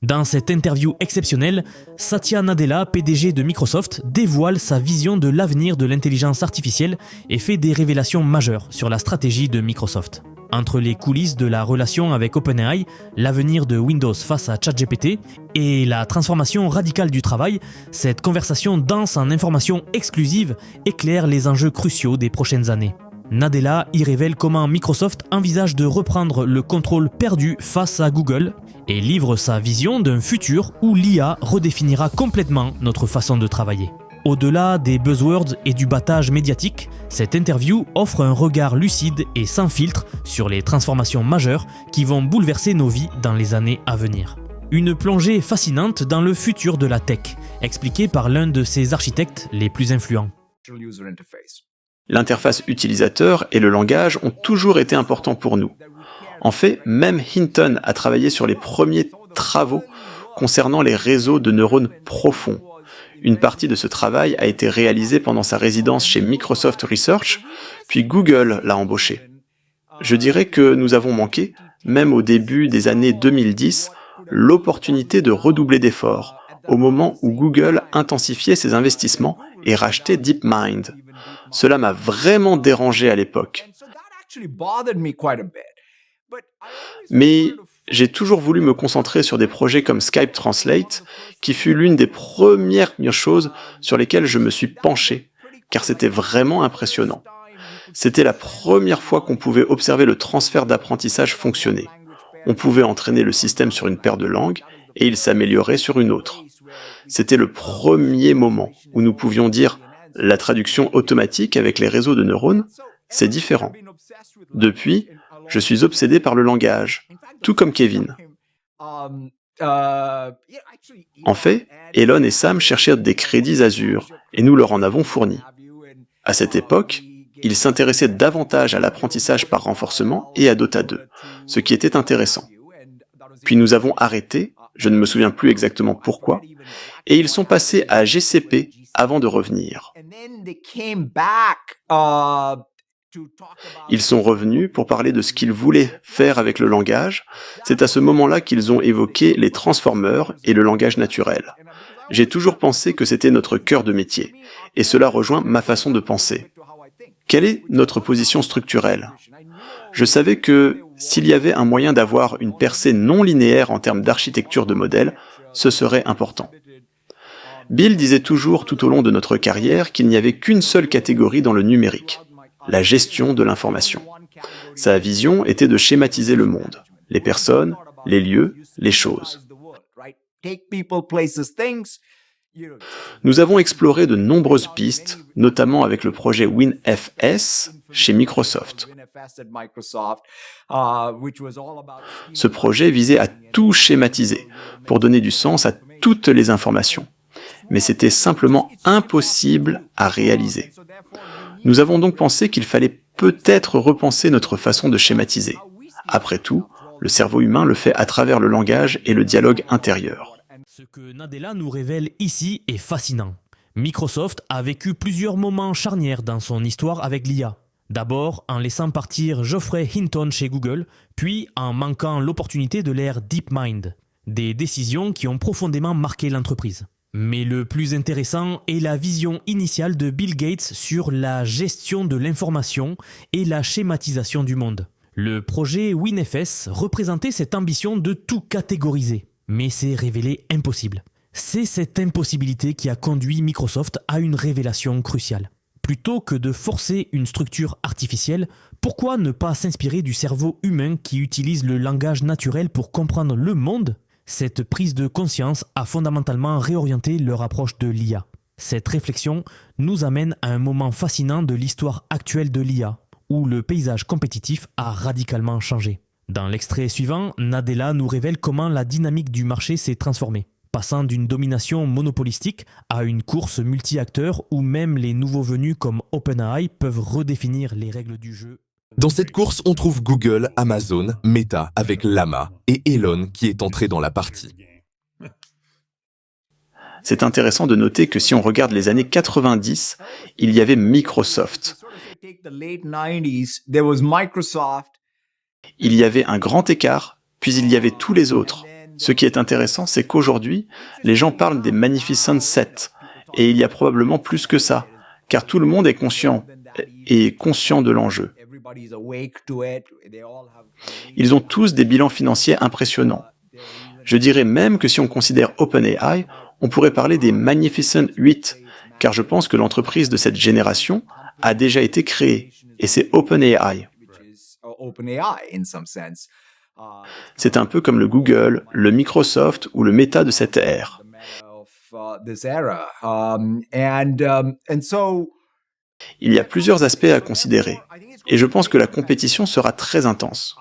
Dans cette interview exceptionnelle, Satya Nadella, PDG de Microsoft, dévoile sa vision de l'avenir de l'intelligence artificielle et fait des révélations majeures sur la stratégie de Microsoft. Entre les coulisses de la relation avec OpenAI, l'avenir de Windows face à ChatGPT et la transformation radicale du travail, cette conversation dense en informations exclusives éclaire les enjeux cruciaux des prochaines années. Nadella y révèle comment Microsoft envisage de reprendre le contrôle perdu face à Google et livre sa vision d'un futur où l'IA redéfinira complètement notre façon de travailler. Au-delà des buzzwords et du battage médiatique, cette interview offre un regard lucide et sans filtre sur les transformations majeures qui vont bouleverser nos vies dans les années à venir. Une plongée fascinante dans le futur de la tech, expliquée par l'un de ses architectes les plus influents. L'interface utilisateur et le langage ont toujours été importants pour nous. En fait, même Hinton a travaillé sur les premiers travaux concernant les réseaux de neurones profonds. Une partie de ce travail a été réalisée pendant sa résidence chez Microsoft Research, puis Google l'a embauché. Je dirais que nous avons manqué, même au début des années 2010, l'opportunité de redoubler d'efforts, au moment où Google intensifiait ses investissements et rachetait DeepMind. Cela m'a vraiment dérangé à l'époque. Mais j'ai toujours voulu me concentrer sur des projets comme Skype Translate, qui fut l'une des premières choses sur lesquelles je me suis penché, car c'était vraiment impressionnant. C'était la première fois qu'on pouvait observer le transfert d'apprentissage fonctionner. On pouvait entraîner le système sur une paire de langues, et il s'améliorait sur une autre. C'était le premier moment où nous pouvions dire « la traduction automatique avec les réseaux de neurones, c'est différent ». Depuis, je suis obsédé par le langage, tout comme Kevin. En fait, Elon et Sam cherchèrent des crédits Azure, et nous leur en avons fourni. À cette époque, ils s'intéressaient davantage à l'apprentissage par renforcement et à Dota 2, ce qui était intéressant. Puis nous avons arrêté, je ne me souviens plus exactement pourquoi, et ils sont passés à GCP avant de revenir. Ils sont revenus pour parler de ce qu'ils voulaient faire avec le langage. C'est à ce moment-là qu'ils ont évoqué les transformers et le langage naturel. J'ai toujours pensé que c'était notre cœur de métier, et cela rejoint ma façon de penser. Quelle est notre position structurelle ? Je savais que s'il y avait un moyen d'avoir une percée non linéaire en termes d'architecture de modèle, ce serait important. Bill disait toujours tout au long de notre carrière qu'il n'y avait qu'une seule catégorie dans le numérique, la gestion de l'information. Sa vision était de schématiser le monde, les personnes, les lieux, les choses. Nous avons exploré de nombreuses pistes, notamment avec le projet WinFS chez Microsoft. Ce projet visait à tout schématiser, pour donner du sens à toutes les informations. Mais c'était simplement impossible à réaliser. Nous avons donc pensé qu'il fallait peut-être repenser notre façon de schématiser. Après tout, le cerveau humain le fait à travers le langage et le dialogue intérieur. Ce que Nadella nous révèle ici est fascinant. Microsoft a vécu plusieurs moments charnières dans son histoire avec l'IA. D'abord en laissant partir Geoffrey Hinton chez Google, puis en manquant l'opportunité de l'ère DeepMind. Des décisions qui ont profondément marqué l'entreprise. Mais le plus intéressant est la vision initiale de Bill Gates sur la gestion de l'information et la schématisation du monde. Le projet WinFS représentait cette ambition de tout catégoriser, mais s'est révélé impossible. C'est cette impossibilité qui a conduit Microsoft à une révélation cruciale. Plutôt que de forcer une structure artificielle, pourquoi ne pas s'inspirer du cerveau humain qui utilise le langage naturel pour comprendre le monde ? Cette prise de conscience a fondamentalement réorienté leur approche de l'IA. Cette réflexion nous amène à un moment fascinant de l'histoire actuelle de l'IA, où le paysage compétitif a radicalement changé. Dans l'extrait suivant, Nadella nous révèle comment la dynamique du marché s'est transformée, passant d'une domination monopolistique à une course multi-acteurs où même les nouveaux venus comme OpenAI peuvent redéfinir les règles du jeu. Dans cette course, on trouve Google, Amazon, Meta avec Llama et Elon qui est entré dans la partie. C'est intéressant de noter que si on regarde les années 90, il y avait Microsoft. Il y avait un grand écart, puis il y avait tous les autres. Ce qui est intéressant, c'est qu'aujourd'hui, les gens parlent des Magnificent Sept, et il y a probablement plus que ça, car tout le monde est conscient de l'enjeu. Ils ont tous des bilans financiers impressionnants. Je dirais même que si on considère OpenAI, on pourrait parler des Magnificent 8, car je pense que l'entreprise de cette génération a déjà été créée, et c'est OpenAI. C'est un peu comme le Google, le Microsoft ou le Meta de cette ère. Il y a plusieurs aspects à considérer, et je pense que la compétition sera très intense.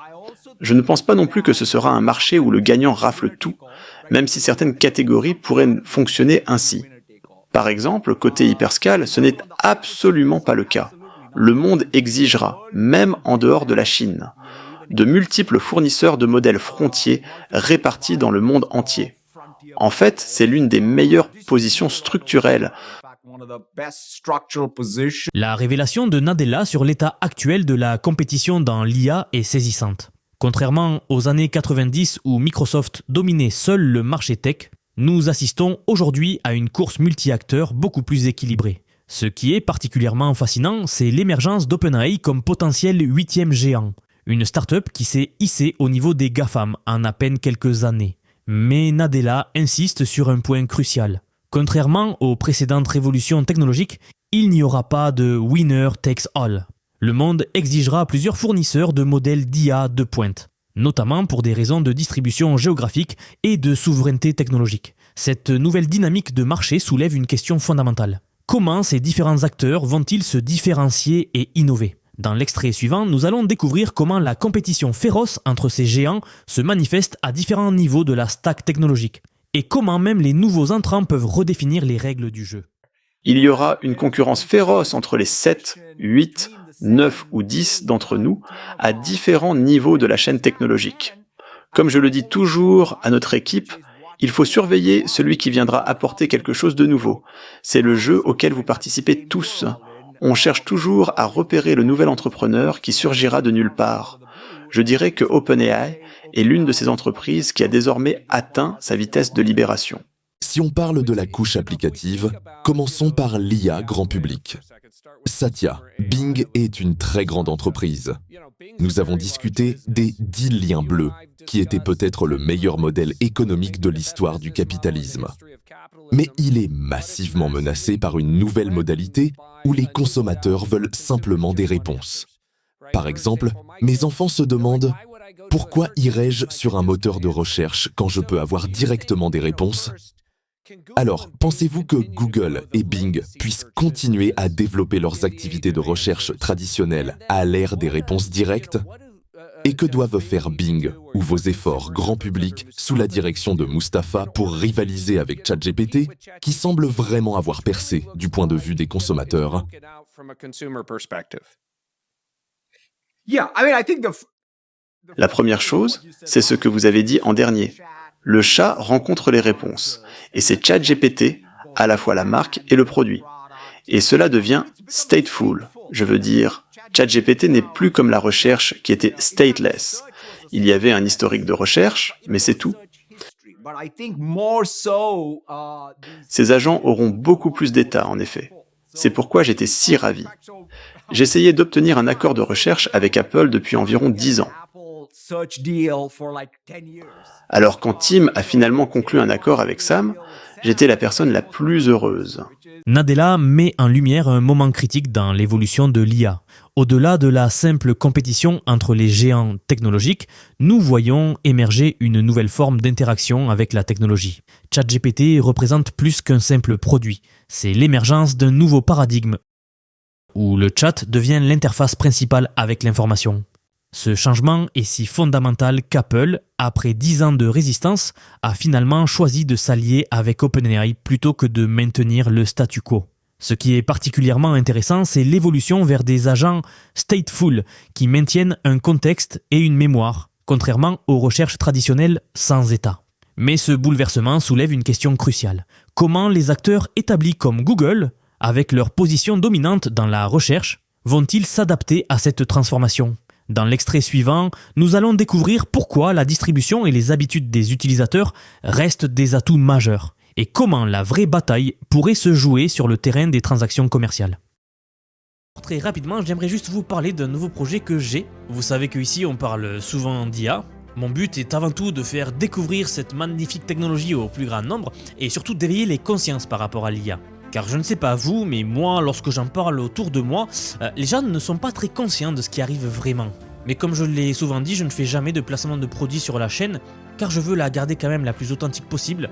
Je ne pense pas non plus que ce sera un marché où le gagnant rafle tout, même si certaines catégories pourraient fonctionner ainsi. Par exemple, côté hyperscale, ce n'est absolument pas le cas. Le monde exigera, même en dehors de la Chine, de multiples fournisseurs de modèles frontiers répartis dans le monde entier. En fait, c'est l'une des meilleures positions structurelles. La révélation de Nadella sur l'état actuel de la compétition dans l'IA est saisissante. Contrairement aux années 90 où Microsoft dominait seul le marché tech, nous assistons aujourd'hui à une course multi-acteurs beaucoup plus équilibrée. Ce qui est particulièrement fascinant, c'est l'émergence d'OpenAI comme potentiel 8e géant, une start-up qui s'est hissée au niveau des GAFAM en à peine quelques années. Mais Nadella insiste sur un point crucial. Contrairement aux précédentes révolutions technologiques, il n'y aura pas de « winner takes all ». Le monde exigera plusieurs fournisseurs de modèles d'IA de pointe, notamment pour des raisons de distribution géographique et de souveraineté technologique. Cette nouvelle dynamique de marché soulève une question fondamentale. Comment ces différents acteurs vont-ils se différencier et innover ? Dans l'extrait suivant, nous allons découvrir comment la compétition féroce entre ces géants se manifeste à différents niveaux de la stack technologique et comment même les nouveaux entrants peuvent redéfinir les règles du jeu. Il y aura une concurrence féroce entre les 7, 8, 9 ou 10 d'entre nous à différents niveaux de la chaîne technologique. Comme je le dis toujours à notre équipe, il faut surveiller celui qui viendra apporter quelque chose de nouveau. C'est le jeu auquel vous participez tous. On cherche toujours à repérer le nouvel entrepreneur qui surgira de nulle part. Je dirais que OpenAI est l'une de ces entreprises qui a désormais atteint sa vitesse de libération. Si on parle de la couche applicative, commençons par l'IA grand public. Satya, Bing est une très grande entreprise. Nous avons discuté des 10 liens bleus, qui étaient peut-être le meilleur modèle économique de l'histoire du capitalisme. Mais il est massivement menacé par une nouvelle modalité où les consommateurs veulent simplement des réponses. Par exemple, mes enfants se demandent « Pourquoi irais-je sur un moteur de recherche quand je peux avoir directement des réponses ?» Alors, pensez-vous que Google et Bing puissent continuer à développer leurs activités de recherche traditionnelles à l'ère des réponses directes ? Et que doivent faire Bing ou vos efforts grand public sous la direction de Mustapha pour rivaliser avec ChatGPT, qui semble vraiment avoir percé du point de vue des consommateurs ? La première chose, c'est ce que vous avez dit en dernier. Le chat rencontre les réponses, et c'est ChatGPT, à la fois la marque et le produit. Et cela devient stateful, je veux dire, ChatGPT n'est plus comme la recherche qui était stateless. Il y avait un historique de recherche, mais c'est tout. Ces agents auront beaucoup plus d'état, en effet. C'est pourquoi j'étais si ravi. J'essayais d'obtenir un accord de recherche avec Apple depuis environ 10 ans. Alors quand Tim a finalement conclu un accord avec Sam, j'étais la personne la plus heureuse. Nadella met en lumière un moment critique dans l'évolution de l'IA. Au-delà de la simple compétition entre les géants technologiques, nous voyons émerger une nouvelle forme d'interaction avec la technologie. ChatGPT représente plus qu'un simple produit. C'est l'émergence d'un nouveau paradigme où le chat devient l'interface principale avec l'information. Ce changement est si fondamental qu'Apple, après 10 ans de résistance, a finalement choisi de s'allier avec OpenAI plutôt que de maintenir le statu quo. Ce qui est particulièrement intéressant, c'est l'évolution vers des agents stateful qui maintiennent un contexte et une mémoire, contrairement aux recherches traditionnelles sans état. Mais ce bouleversement soulève une question cruciale. Comment les acteurs établis comme Google, avec leur position dominante dans la recherche, vont-ils s'adapter à cette transformation ? Dans l'extrait suivant, nous allons découvrir pourquoi la distribution et les habitudes des utilisateurs restent des atouts majeurs et comment la vraie bataille pourrait se jouer sur le terrain des transactions commerciales. Très rapidement, j'aimerais juste vous parler d'un nouveau projet que j'ai. Vous savez qu'ici on parle souvent d'IA. Mon but est avant tout de faire découvrir cette magnifique technologie au plus grand nombre et surtout d'éveiller les consciences par rapport à l'IA. Car je ne sais pas vous, mais moi, lorsque j'en parle autour de moi, les gens ne sont pas très conscients de ce qui arrive vraiment. Mais comme je l'ai souvent dit, je ne fais jamais de placement de produits sur la chaîne, car je veux la garder quand même la plus authentique possible.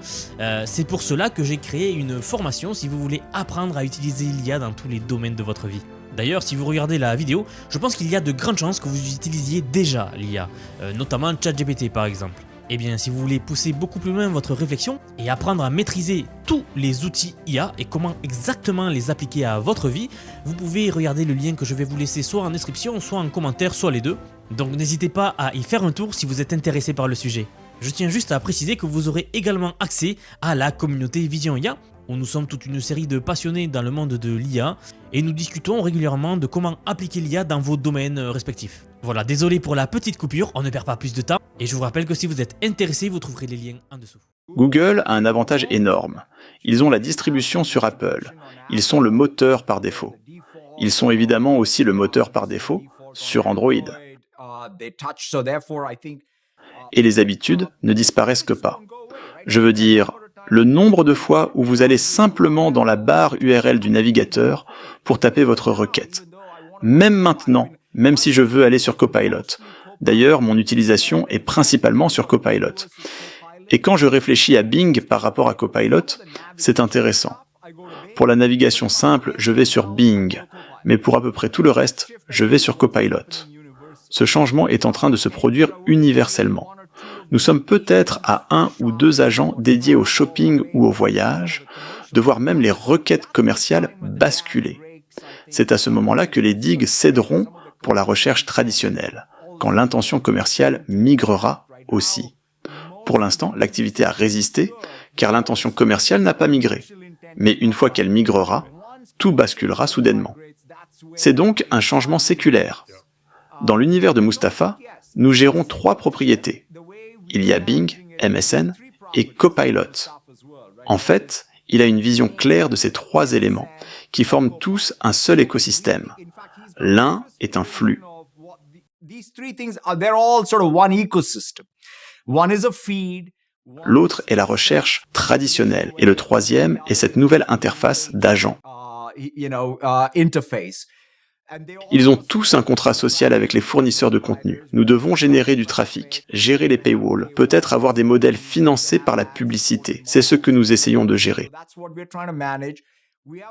C'est pour cela que j'ai créé une formation si vous voulez apprendre à utiliser l'IA dans tous les domaines de votre vie. D'ailleurs, si vous regardez la vidéo, je pense qu'il y a de grandes chances que vous utilisiez déjà l'IA, notamment ChatGPT par exemple. Eh bien, si vous voulez pousser beaucoup plus loin votre réflexion et apprendre à maîtriser tous les outils IA et comment exactement les appliquer à votre vie, vous pouvez regarder le lien que je vais vous laisser soit en description, soit en commentaire, soit les deux. Donc n'hésitez pas à y faire un tour si vous êtes intéressé par le sujet. Je tiens juste à préciser que vous aurez également accès à la communauté Vision IA, où nous sommes toute une série de passionnés dans le monde de l'IA et nous discutons régulièrement de comment appliquer l'IA dans vos domaines respectifs. Voilà, désolé pour la petite coupure, on ne perd pas plus de temps et je vous rappelle que si vous êtes intéressé, vous trouverez les liens en dessous. Google a un avantage énorme. Ils ont la distribution sur Apple. Ils sont le moteur par défaut. Ils sont évidemment aussi le moteur par défaut sur Android. Et les habitudes ne disparaissent que pas. Je veux dire, le nombre de fois où vous allez simplement dans la barre URL du navigateur pour taper votre requête. Même maintenant, même si je veux aller sur Copilot. D'ailleurs, mon utilisation est principalement sur Copilot. Et quand je réfléchis à Bing par rapport à Copilot, c'est intéressant. Pour la navigation simple, je vais sur Bing, mais pour à peu près tout le reste, je vais sur Copilot. Ce changement est en train de se produire universellement. Nous sommes peut-être à 1 ou 2 agents dédiés au shopping ou au voyage, de voir même les requêtes commerciales basculer. C'est à ce moment-là que les digues céderont pour la recherche traditionnelle, quand l'intention commerciale migrera aussi. Pour l'instant, l'activité a résisté, car l'intention commerciale n'a pas migré. Mais une fois qu'elle migrera, tout basculera soudainement. C'est donc un changement séculaire. Dans l'univers de Mustapha, nous gérons 3 propriétés. Il y a Bing, MSN et Copilot. En fait, il a une vision claire de ces 3 éléments, qui forment tous un seul écosystème. L'un est un flux. L'autre est la recherche traditionnelle, et le troisième est cette nouvelle interface d'agents. Ils ont tous un contrat social avec les fournisseurs de contenu. Nous devons générer du trafic, gérer les paywalls, peut-être avoir des modèles financés par la publicité. C'est ce que nous essayons de gérer.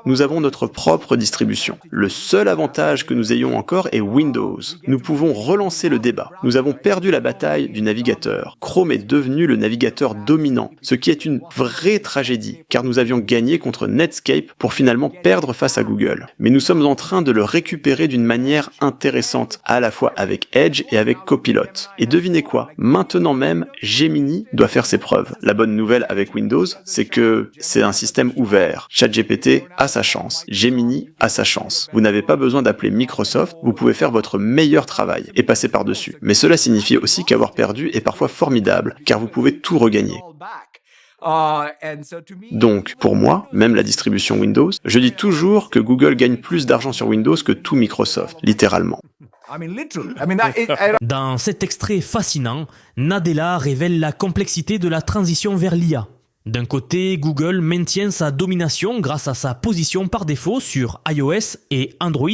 Nous avons notre propre distribution. Le seul avantage que nous ayons encore est Windows. Nous pouvons relancer le débat. Nous avons perdu la bataille du navigateur. Chrome est devenu le navigateur dominant, ce qui est une vraie tragédie, car nous avions gagné contre Netscape pour finalement perdre face à Google. Mais nous sommes en train de le récupérer d'une manière intéressante, à la fois avec Edge et avec Copilot. Et devinez quoi? Maintenant même, Gemini doit faire ses preuves. La bonne nouvelle avec Windows, c'est que c'est un système ouvert. ChatGPT a sa chance, Gemini a sa chance. Vous n'avez pas besoin d'appeler Microsoft, vous pouvez faire votre meilleur travail et passer par-dessus. Mais cela signifie aussi qu'avoir perdu est parfois formidable, car vous pouvez tout regagner. Donc, pour moi, même la distribution Windows, je dis toujours que Google gagne plus d'argent sur Windows que tout Microsoft, littéralement. Dans cet extrait fascinant, Nadella révèle la complexité de la transition vers l'IA. D'un côté, Google maintient sa domination grâce à sa position par défaut sur iOS et Android,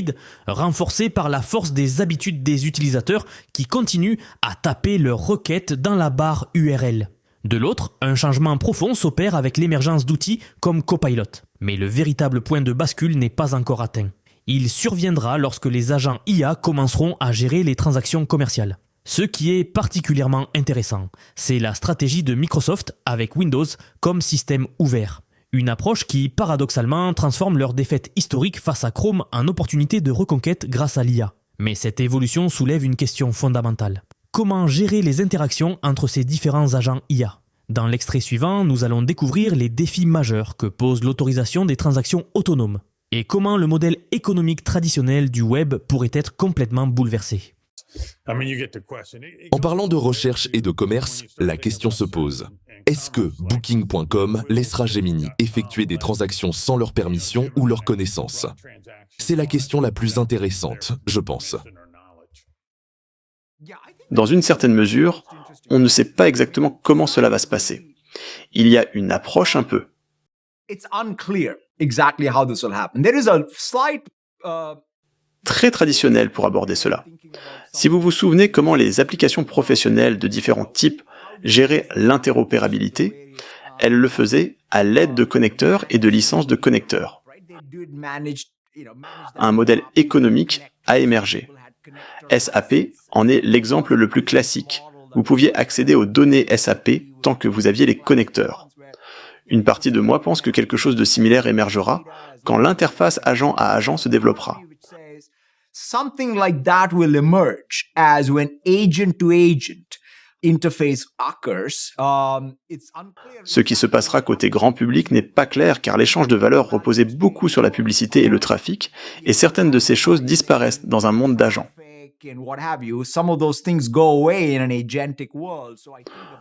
renforcée par la force des habitudes des utilisateurs qui continuent à taper leurs requêtes dans la barre URL. De l'autre, un changement profond s'opère avec l'émergence d'outils comme Copilot. Mais le véritable point de bascule n'est pas encore atteint. Il surviendra lorsque les agents IA commenceront à gérer les transactions commerciales. Ce qui est particulièrement intéressant, c'est la stratégie de Microsoft avec Windows comme système ouvert. Une approche qui, paradoxalement, transforme leur défaite historique face à Chrome en opportunité de reconquête grâce à l'IA. Mais cette évolution soulève une question fondamentale. Comment gérer les interactions entre ces différents agents IA? Dans l'extrait suivant, nous allons découvrir les défis majeurs que pose l'autorisation des transactions autonomes et comment le modèle économique traditionnel du web pourrait être complètement bouleversé. En parlant de recherche et de commerce, la question se pose. Est-ce que Booking.com laissera Gemini effectuer des transactions sans leur permission ou leur connaissance? C'est la question la plus intéressante, je pense. Dans une certaine mesure, on ne sait pas exactement comment cela va se passer. Il y a une approche un peu. Très traditionnelle pour aborder cela. Si vous vous souvenez comment les applications professionnelles de différents types géraient l'interopérabilité, elles le faisaient à l'aide de connecteurs et de licences de connecteurs. Un modèle économique a émergé. SAP en est l'exemple le plus classique. Vous pouviez accéder aux données SAP tant que vous aviez les connecteurs. Une partie de moi pense que quelque chose de similaire émergera quand l'interface agent à agent se développera. Something like that will emerge as when agent-to-agent interface occurs. Ce qui se passera côté grand public n'est pas clair car l'échange de valeur reposait beaucoup sur la publicité et le trafic, et certaines de ces choses disparaissent dans un monde d'agents.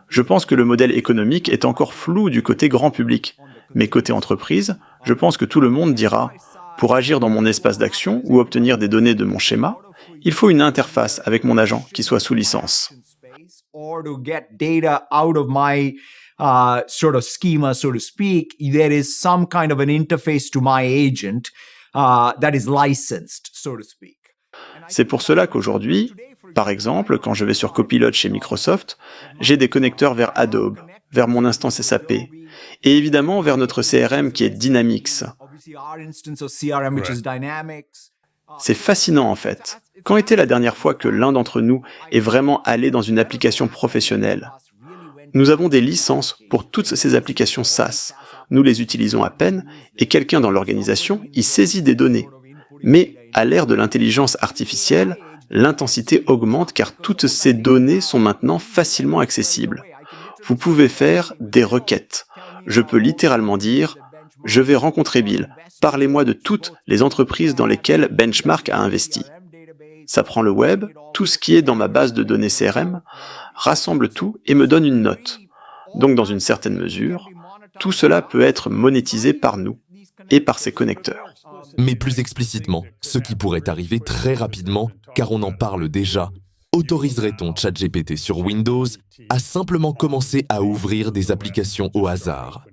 Je pense que le modèle économique est encore flou du côté grand public, mais côté entreprise, je pense que tout le monde dira « Pour agir dans mon espace d'action ou obtenir des données de mon schéma, il faut une interface avec mon agent qui soit sous licence. » Or to get data out of my sort of schema, so to speak, there is some kind of an interface to my agent that is licensed, so to speak. C'est pour cela qu'aujourd'hui, par exemple, quand je vais sur Copilot chez Microsoft, j'ai des connecteurs vers Adobe, vers mon instance SAP, et évidemment vers notre CRM qui est Dynamics. C'est fascinant en fait. Quand était la dernière fois que l'un d'entre nous est vraiment allé dans une application professionnelle? Nous avons des licences pour toutes ces applications SaaS. Nous les utilisons à peine et quelqu'un dans l'organisation y saisit des données. Mais à l'ère de l'intelligence artificielle, l'intensité augmente car toutes ces données sont maintenant facilement accessibles. Vous pouvez faire des requêtes. Je peux littéralement dire « Je vais rencontrer Bill. Parlez-moi de toutes les entreprises dans lesquelles Benchmark a investi. » Ça prend le web, tout ce qui est dans ma base de données CRM, rassemble tout et me donne une note. Donc dans une certaine mesure, tout cela peut être monétisé par nous et par ces connecteurs. Mais plus explicitement, ce qui pourrait arriver très rapidement, car on en parle déjà, autoriserait-on ChatGPT sur Windows à simplement commencer à ouvrir des applications au hasard?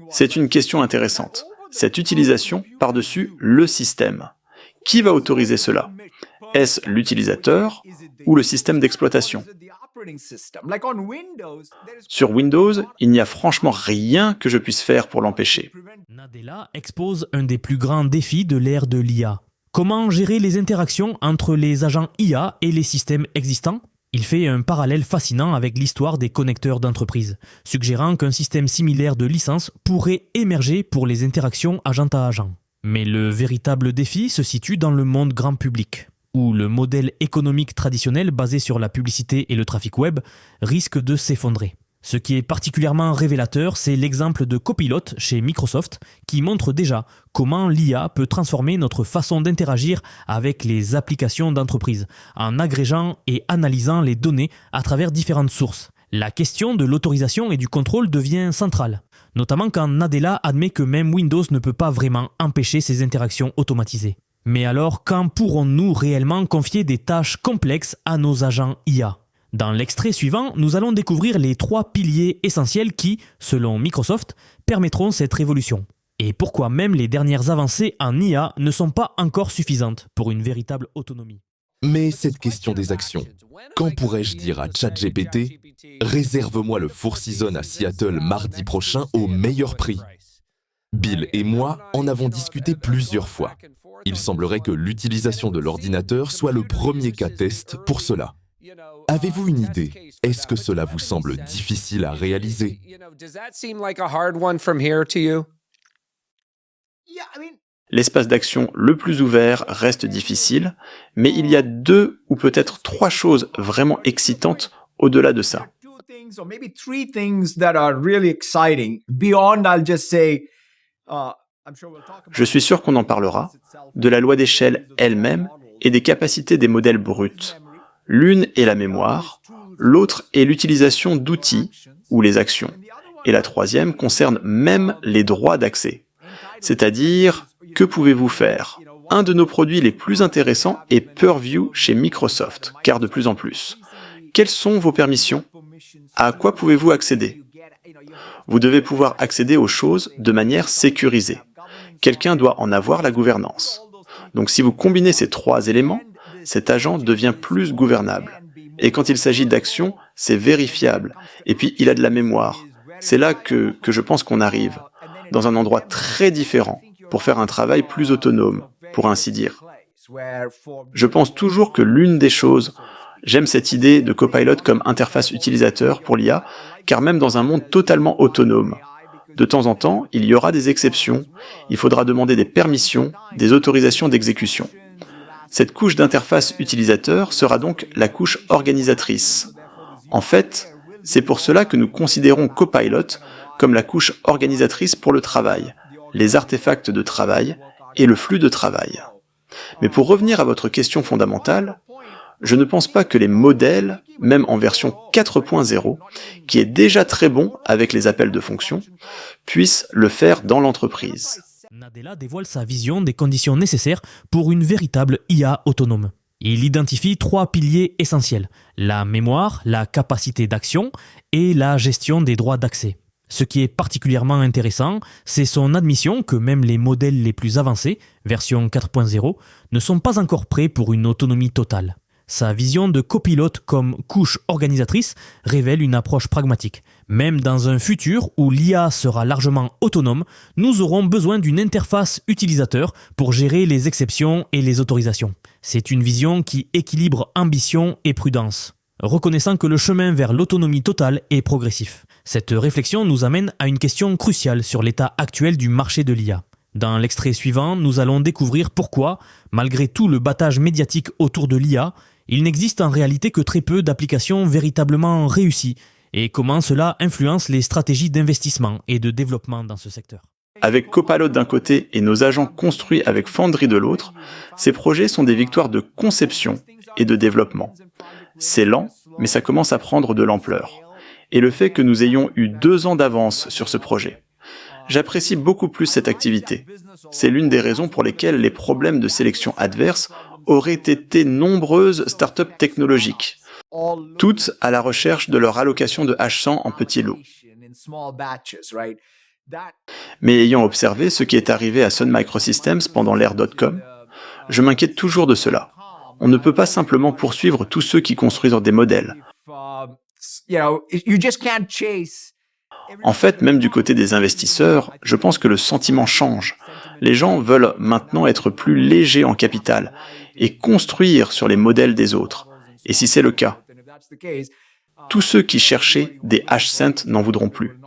C'est une question intéressante. Cette utilisation par-dessus le système. Qui va autoriser cela? Est-ce l'utilisateur ou le système d'exploitation? Sur Windows, il n'y a franchement rien que je puisse faire pour l'empêcher. Nadella expose un des plus grands défis de l'ère de l'IA. Comment gérer les interactions entre les agents IA et les systèmes existants? Il fait un parallèle fascinant avec l'histoire des connecteurs d'entreprise, suggérant qu'un système similaire de licence pourrait émerger pour les interactions agent à agent. Mais le véritable défi se situe dans le monde grand public, où le modèle économique traditionnel basé sur la publicité et le trafic web risque de s'effondrer. Ce qui est particulièrement révélateur, c'est l'exemple de Copilot chez Microsoft qui montre déjà comment l'IA peut transformer notre façon d'interagir avec les applications d'entreprise en agrégeant et analysant les données à travers différentes sources. La question de l'autorisation et du contrôle devient centrale, notamment quand Nadella admet que même Windows ne peut pas vraiment empêcher ces interactions automatisées. Mais alors, quand pourrons-nous réellement confier des tâches complexes à nos agents IA ? Dans l'extrait suivant, nous allons découvrir les 3 piliers essentiels qui, selon Microsoft, permettront cette révolution. Et pourquoi même les dernières avancées en IA ne sont pas encore suffisantes pour une véritable autonomie. Mais cette question des actions, quand pourrais-je dire à ChatGPT « Réserve-moi le Four Seasons à Seattle mardi prochain au meilleur prix ». Bill et moi en avons discuté plusieurs fois. Il semblerait que l'utilisation de l'ordinateur soit le premier cas test pour cela. Avez-vous une idée? Est-ce que cela vous semble difficile à réaliser? L'espace d'action le plus ouvert reste difficile, mais il y a 2 ou peut-être 3 choses vraiment excitantes au-delà de ça. Je suis sûr qu'on en parlera, de la loi d'échelle elle-même et des capacités des modèles bruts. L'une est la mémoire, l'autre est l'utilisation d'outils ou les actions. Et la troisième concerne même les droits d'accès. C'est-à-dire, que pouvez-vous faire? Un de nos produits les plus intéressants est Purview chez Microsoft, car de plus en plus. Quelles sont vos permissions? À quoi pouvez-vous accéder? Vous devez pouvoir accéder aux choses de manière sécurisée. Quelqu'un doit en avoir la gouvernance. Donc si vous combinez ces trois éléments, cet agent devient plus gouvernable. Et quand il s'agit d'actions, c'est vérifiable. Et puis il a de la mémoire. C'est là que je pense qu'on arrive, dans un endroit très différent, pour faire un travail plus autonome, pour ainsi dire. Je pense toujours que l'une des choses, j'aime cette idée de Copilot comme interface utilisateur pour l'IA, car même dans un monde totalement autonome, de temps en temps, il y aura des exceptions, il faudra demander des permissions, des autorisations d'exécution. Cette couche d'interface utilisateur sera donc la couche organisatrice. En fait, c'est pour cela que nous considérons Copilot comme la couche organisatrice pour le travail, les artefacts de travail et le flux de travail. Mais pour revenir à votre question fondamentale, je ne pense pas que les modèles, même en version 4.0, qui est déjà très bon avec les appels de fonctions, puissent le faire dans l'entreprise. Nadella dévoile sa vision des conditions nécessaires pour une véritable IA autonome. Il identifie 3 piliers essentiels, la mémoire, la capacité d'action et la gestion des droits d'accès. Ce qui est particulièrement intéressant, c'est son admission que même les modèles les plus avancés, version 4.0, ne sont pas encore prêts pour une autonomie totale. Sa vision de copilote comme couche organisatrice révèle une approche pragmatique. Même dans un futur où l'IA sera largement autonome, nous aurons besoin d'une interface utilisateur pour gérer les exceptions et les autorisations. C'est une vision qui équilibre ambition et prudence, reconnaissant que le chemin vers l'autonomie totale est progressif. Cette réflexion nous amène à une question cruciale sur l'état actuel du marché de l'IA. Dans l'extrait suivant, nous allons découvrir pourquoi, malgré tout le battage médiatique autour de l'IA, il n'existe en réalité que très peu d'applications véritablement réussies et comment cela influence les stratégies d'investissement et de développement dans ce secteur. Avec Copilot d'un côté et nos agents construits avec Foundry de l'autre, ces projets sont des victoires de conception et de développement. C'est lent, mais ça commence à prendre de l'ampleur. Et le fait que nous ayons eu 2 ans d'avance sur ce projet. J'apprécie beaucoup plus cette activité. C'est l'une des raisons pour lesquelles les problèmes de sélection adverse auraient été nombreuses startups technologiques, toutes à la recherche de leur allocation de H100 en petits lots. Mais ayant observé ce qui est arrivé à Sun Microsystems pendant l'ère .com, je m'inquiète toujours de cela. On ne peut pas simplement poursuivre tous ceux qui construisent des modèles. En fait, même du côté des investisseurs, je pense que le sentiment change. Les gens veulent maintenant être plus légers en capital et construire sur les modèles des autres. Et si c'est le cas, tous ceux qui cherchaient des H-cents n'en voudront plus.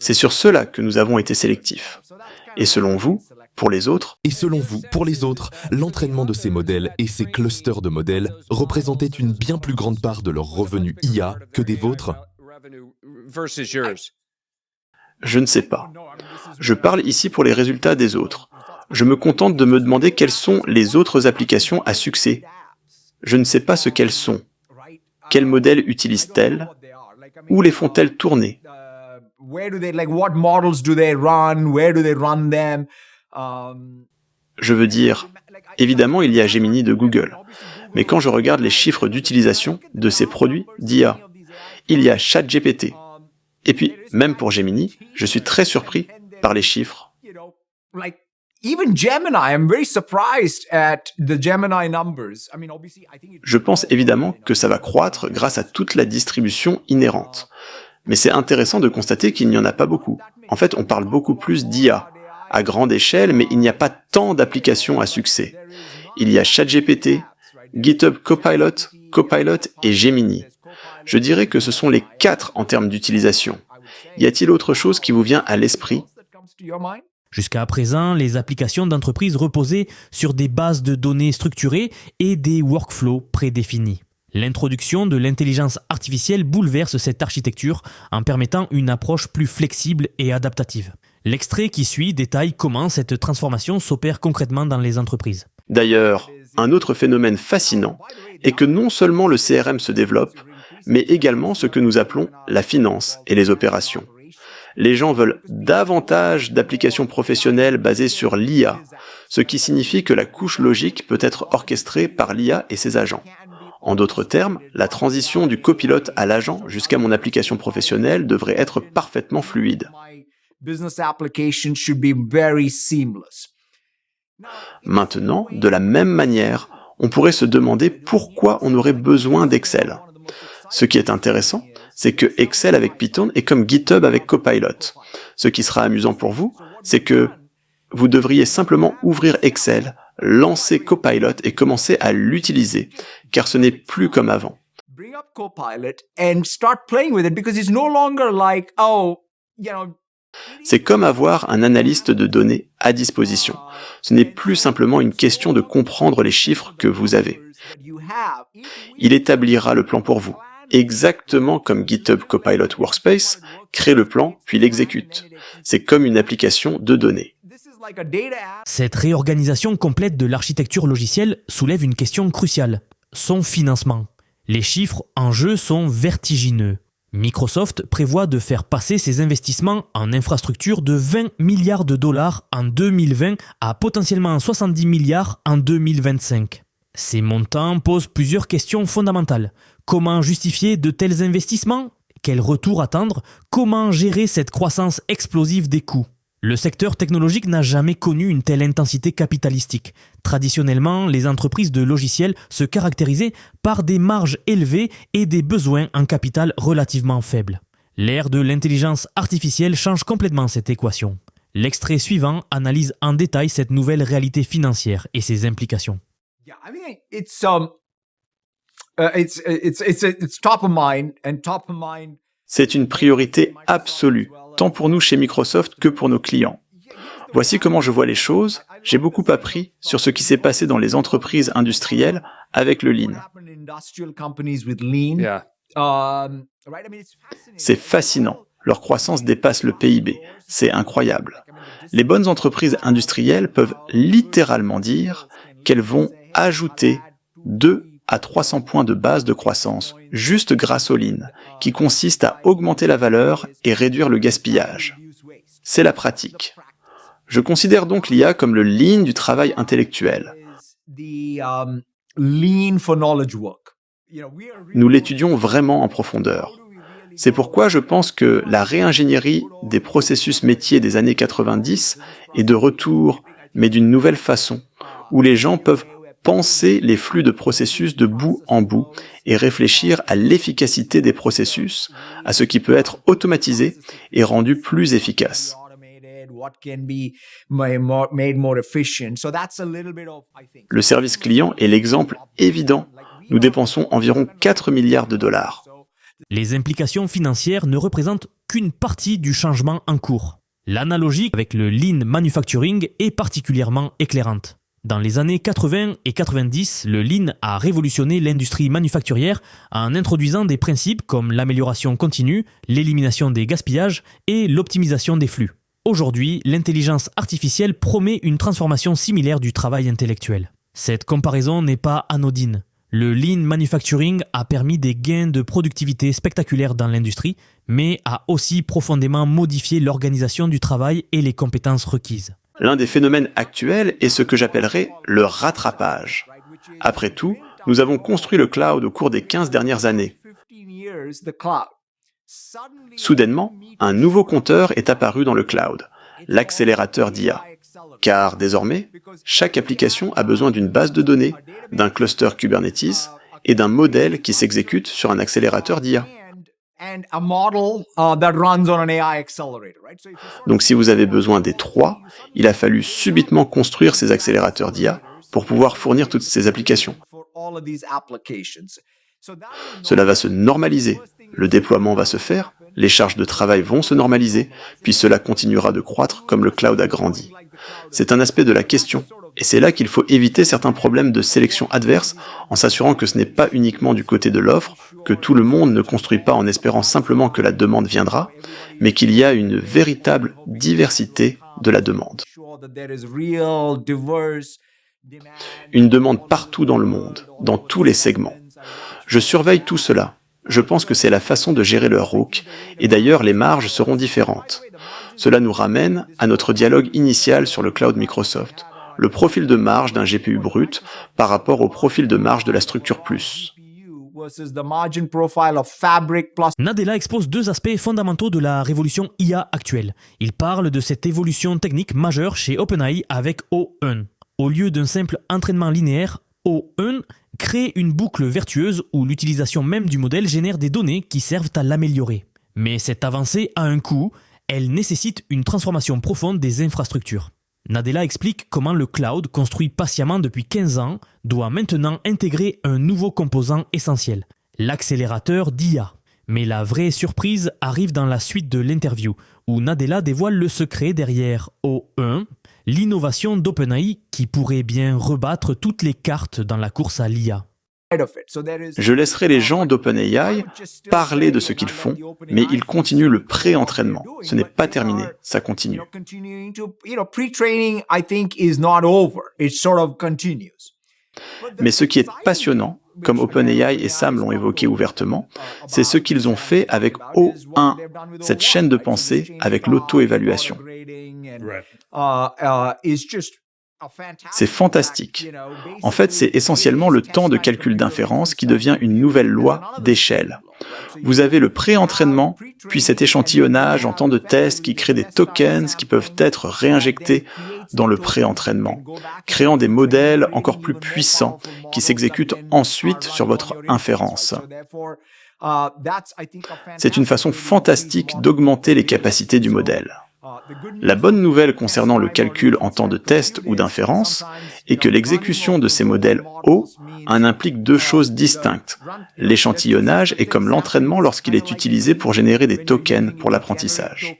C'est sur cela que nous avons été sélectifs. Et selon vous, pour les autres, l'entraînement de ces modèles et ces clusters de modèles représentaient une bien plus grande part de leurs revenus IA que des vôtres? je ne sais pas. Je parle ici pour les résultats des autres. Je me contente de me demander quelles sont les autres applications à succès. Je ne sais pas ce qu'elles sont. Quels modèles utilisent-elles? Où les font-elles tourner? Je veux dire, évidemment, il y a Gemini de Google. Mais quand je regarde les chiffres d'utilisation de ces produits d'IA, il y a ChatGPT. Et puis, même pour Gemini, je suis très surpris par les chiffres. Je pense évidemment que ça va croître grâce à toute la distribution inhérente. Mais c'est intéressant de constater qu'il n'y en a pas beaucoup. En fait, on parle beaucoup plus d'IA, à grande échelle, mais il n'y a pas tant d'applications à succès. Il y a ChatGPT, GitHub Copilot, Copilot et Gemini. Je dirais que ce sont les 4 en termes d'utilisation. Y a-t-il autre chose qui vous vient à l'esprit? Jusqu'à présent, les applications d'entreprise reposaient sur des bases de données structurées et des workflows prédéfinis. L'introduction de l'intelligence artificielle bouleverse cette architecture en permettant une approche plus flexible et adaptative. L'extrait qui suit détaille comment cette transformation s'opère concrètement dans les entreprises. D'ailleurs, un autre phénomène fascinant est que non seulement le CRM se développe, mais également ce que nous appelons la finance et les opérations. Les gens veulent davantage d'applications professionnelles basées sur l'IA, ce qui signifie que la couche logique peut être orchestrée par l'IA et ses agents. En d'autres termes, la transition du copilote à l'agent jusqu'à mon application professionnelle devrait être parfaitement fluide. Business application should be very seamless. Maintenant, de la même manière, on pourrait se demander pourquoi on aurait besoin d'Excel. Ce qui est intéressant, c'est que Excel avec Python est comme GitHub avec Copilot. Ce qui sera amusant pour vous, c'est que vous devriez simplement ouvrir Excel, lancer Copilot et commencer à l'utiliser, car ce n'est plus comme avant. Bring up Copilot and start playing with it because it's no longer like, oh, C'est comme avoir un analyste de données à disposition. Ce n'est plus simplement une question de comprendre les chiffres que vous avez. Il établira le plan pour vous, exactement comme GitHub Copilot Workspace, crée le plan puis l'exécute. C'est comme une application de données. Cette réorganisation complète de l'architecture logicielle soulève une question cruciale, son financement. Les chiffres en jeu sont vertigineux. Microsoft prévoit de faire passer ses investissements en infrastructure de 20 milliards de dollars en 2020 à potentiellement 70 milliards en 2025. Ces montants posent plusieurs questions fondamentales. Comment justifier de tels investissements? Quel retour attendre? Comment gérer cette croissance explosive des coûts? Le secteur technologique n'a jamais connu une telle intensité capitalistique. Traditionnellement, les entreprises de logiciels se caractérisaient par des marges élevées et des besoins en capital relativement faibles. L'ère de l'intelligence artificielle change complètement cette équation. L'extrait suivant analyse en détail cette nouvelle réalité financière et ses implications. It's top of mind and top of mind. C'est une priorité absolue, tant pour nous chez Microsoft que pour nos clients. Voici comment je vois les choses. J'ai beaucoup appris sur ce qui s'est passé dans les entreprises industrielles avec le Lean. C'est fascinant. Leur croissance dépasse le PIB. C'est incroyable. Les bonnes entreprises industrielles peuvent littéralement dire qu'elles vont ajouter 2 à 300 points de base de croissance, juste grâce au Lean, qui consiste à augmenter la valeur et réduire le gaspillage. C'est la pratique. Je considère donc l'IA comme le Lean du travail intellectuel. Nous l'étudions vraiment en profondeur. C'est pourquoi je pense que la réingénierie des processus métiers des années 90 est de retour, mais d'une nouvelle façon, où les gens peuvent penser les flux de processus de bout en bout et réfléchir à l'efficacité des processus, à ce qui peut être automatisé et rendu plus efficace. Le service client est l'exemple évident. Nous dépensons environ 4 milliards de dollars. Les implications financières ne représentent qu'une partie du changement en cours. L'analogie avec le Lean Manufacturing est particulièrement éclairante. Dans les années 80 et 90, le Lean a révolutionné l'industrie manufacturière en introduisant des principes comme l'amélioration continue, l'élimination des gaspillages et l'optimisation des flux. Aujourd'hui, l'intelligence artificielle promet une transformation similaire du travail intellectuel. Cette comparaison n'est pas anodine. Le Lean Manufacturing a permis des gains de productivité spectaculaires dans l'industrie, mais a aussi profondément modifié l'organisation du travail et les compétences requises. L'un des phénomènes actuels est ce que j'appellerais le rattrapage. Après tout, nous avons construit le cloud au cours des 15 dernières années. Soudainement, un nouveau compteur est apparu dans le cloud, l'accélérateur d'IA. Car désormais, chaque application a besoin d'une base de données, d'un cluster Kubernetes et d'un modèle qui s'exécute sur un accélérateur d'IA. Donc si vous avez besoin des trois, il a fallu subitement construire ces accélérateurs d'IA pour pouvoir fournir toutes ces applications. Cela va se normaliser, le déploiement va se faire, les charges de travail vont se normaliser, puis cela continuera de croître comme le cloud a grandi. C'est un aspect de la question, et c'est là qu'il faut éviter certains problèmes de sélection adverse en s'assurant que ce n'est pas uniquement du côté de l'offre, que tout le monde ne construit pas en espérant simplement que la demande viendra, mais qu'il y a une véritable diversité de la demande. Une demande partout dans le monde, dans tous les segments. Je surveille tout cela. Je pense que c'est la façon de gérer leur ROC, et d'ailleurs les marges seront différentes. Cela nous ramène à notre dialogue initial sur le cloud Microsoft, le profil de marge d'un GPU brut par rapport au profil de marge de la structure plus. Nadella expose deux aspects fondamentaux de la révolution IA actuelle. Il parle de cette évolution technique majeure chez OpenAI avec O1. Au lieu d'un simple entraînement linéaire, O1 crée une boucle vertueuse où l'utilisation même du modèle génère des données qui servent à l'améliorer. Mais cette avancée a un coût, elle nécessite une transformation profonde des infrastructures. Nadella explique comment le cloud, construit patiemment depuis 15 ans, doit maintenant intégrer un nouveau composant essentiel, l'accélérateur d'IA. Mais la vraie surprise arrive dans la suite de l'interview, où Nadella dévoile le secret derrière O1, l'innovation d'OpenAI qui pourrait bien rebattre toutes les cartes dans la course à l'IA. Je laisserai les gens d'OpenAI parler de ce qu'ils font, mais ils continuent le pré-entraînement. Ce n'est pas terminé, ça continue. Mais ce qui est passionnant, comme OpenAI et Sam l'ont évoqué ouvertement, c'est ce qu'ils ont fait avec O1, cette chaîne de pensée avec l'auto-évaluation. C'est fantastique. En fait, c'est essentiellement le temps de calcul d'inférence qui devient une nouvelle loi d'échelle. Vous avez le pré-entraînement, puis cet échantillonnage en temps de test qui crée des tokens qui peuvent être réinjectés dans le pré-entraînement, créant des modèles encore plus puissants qui s'exécutent ensuite sur votre inférence. C'est une façon fantastique d'augmenter les capacités du modèle. La bonne nouvelle concernant le calcul en temps de test ou d'inférence est que l'exécution de ces modèles hauts implique deux choses distinctes. L'échantillonnage est comme l'entraînement lorsqu'il est utilisé pour générer des tokens pour l'apprentissage.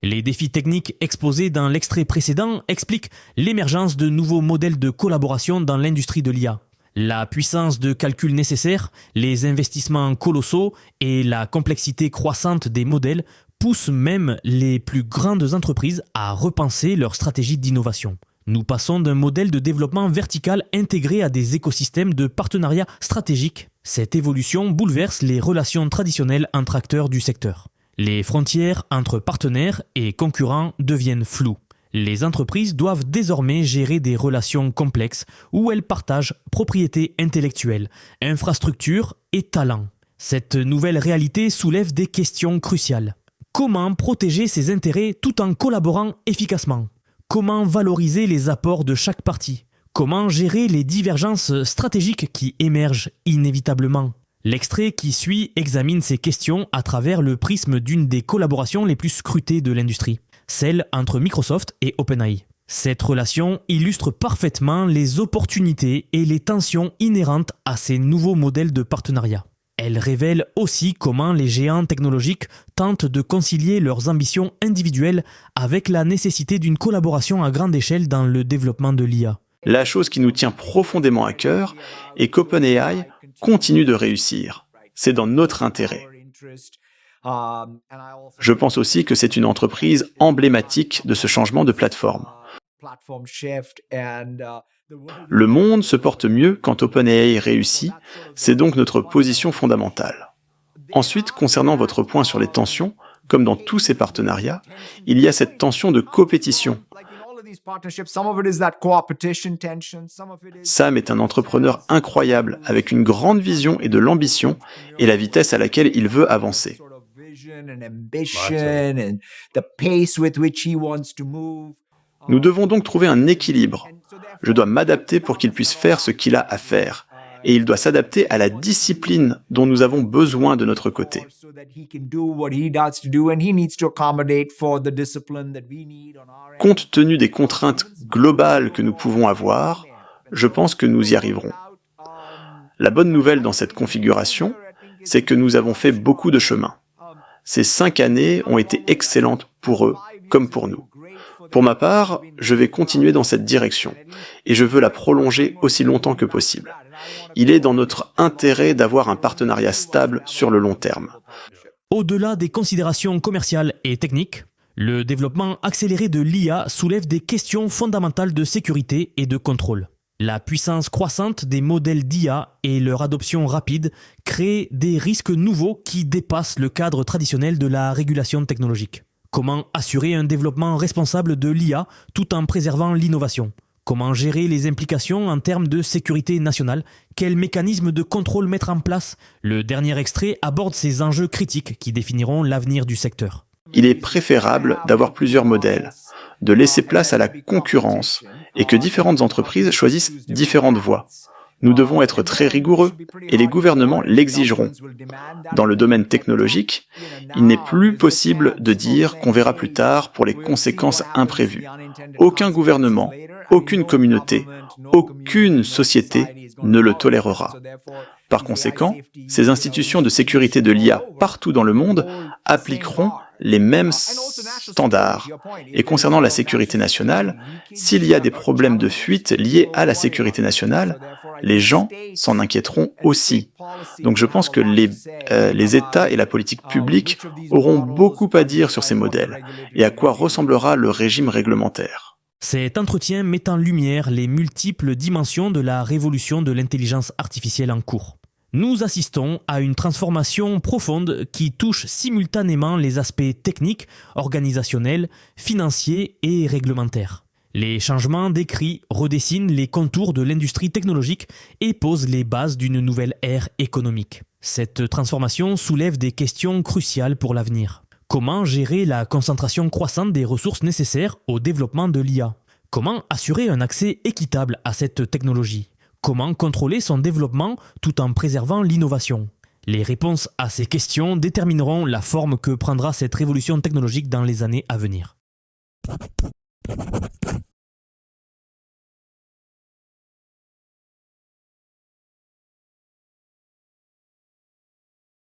Les défis techniques exposés dans l'extrait précédent expliquent l'émergence de nouveaux modèles de collaboration dans l'industrie de l'IA. La puissance de calcul nécessaire, les investissements colossaux et la complexité croissante des modèles poussent même les plus grandes entreprises à repenser leur stratégie d'innovation. Nous passons d'un modèle de développement vertical intégré à des écosystèmes de partenariats stratégiques. Cette évolution bouleverse les relations traditionnelles entre acteurs du secteur. Les frontières entre partenaires et concurrents deviennent floues. Les entreprises doivent désormais gérer des relations complexes où elles partagent propriété intellectuelle, infrastructures et talents. Cette nouvelle réalité soulève des questions cruciales. Comment protéger ses intérêts tout en collaborant efficacement? Comment valoriser les apports de chaque partie? Comment gérer les divergences stratégiques qui émergent inévitablement? L'extrait qui suit examine ces questions à travers le prisme d'une des collaborations les plus scrutées de l'industrie, celle entre Microsoft et OpenAI. Cette relation illustre parfaitement les opportunités et les tensions inhérentes à ces nouveaux modèles de partenariat. Elle révèle aussi comment les géants technologiques tentent de concilier leurs ambitions individuelles avec la nécessité d'une collaboration à grande échelle dans le développement de l'IA. La chose qui nous tient profondément à cœur est qu'OpenAI continue de réussir. C'est dans notre intérêt. Je pense aussi que c'est une entreprise emblématique de ce changement de plateforme. Le monde se porte mieux quand OpenAI réussit, c'est donc notre position fondamentale. Ensuite, concernant votre point sur les tensions, comme dans tous ces partenariats, il y a cette tension de compétition. Sam est un entrepreneur incroyable, avec une grande vision et de l'ambition, et la vitesse à laquelle il veut avancer. Nous devons donc trouver un équilibre. Je dois m'adapter pour qu'il puisse faire ce qu'il a à faire. Et il doit s'adapter à la discipline dont nous avons besoin de notre côté. Compte tenu des contraintes globales que nous pouvons avoir, je pense que nous y arriverons. La bonne nouvelle dans cette configuration, c'est que nous avons fait beaucoup de chemin. Ces 5 années ont été excellentes pour eux, comme pour nous. Pour ma part, je vais continuer dans cette direction, et je veux la prolonger aussi longtemps que possible. Il est dans notre intérêt d'avoir un partenariat stable sur le long terme. Au-delà des considérations commerciales et techniques, le développement accéléré de l'IA soulève des questions fondamentales de sécurité et de contrôle. La puissance croissante des modèles d'IA et leur adoption rapide créent des risques nouveaux qui dépassent le cadre traditionnel de la régulation technologique. Comment assurer un développement responsable de l'IA tout en préservant l'innovation ? Comment gérer les implications en termes de sécurité nationale ? Quels mécanismes de contrôle mettre en place ? Le dernier extrait aborde ces enjeux critiques qui définiront l'avenir du secteur. Il est préférable d'avoir plusieurs modèles, de laisser place à la concurrence et que différentes entreprises choisissent différentes voies. Nous devons être très rigoureux et les gouvernements l'exigeront. Dans le domaine technologique, il n'est plus possible de dire qu'on verra plus tard pour les conséquences imprévues. Aucun gouvernement, aucune communauté, aucune société ne le tolérera. Par conséquent, ces institutions de sécurité de l'IA partout dans le monde appliqueront les mêmes standards. Et concernant la sécurité nationale, s'il y a des problèmes de fuite liés à la sécurité nationale, les gens s'en inquiéteront aussi. Donc je pense que les États et la politique publique auront beaucoup à dire sur ces modèles et à quoi ressemblera le régime réglementaire. Cet entretien met en lumière les multiples dimensions de la révolution de l'intelligence artificielle en cours. Nous assistons à une transformation profonde qui touche simultanément les aspects techniques, organisationnels, financiers et réglementaires. Les changements décrits redessinent les contours de l'industrie technologique et posent les bases d'une nouvelle ère économique. Cette transformation soulève des questions cruciales pour l'avenir. Comment gérer la concentration croissante des ressources nécessaires au développement de l'IA ? Comment assurer un accès équitable à cette technologie ? Comment contrôler son développement tout en préservant l'innovation ? Les réponses à ces questions détermineront la forme que prendra cette révolution technologique dans les années à venir.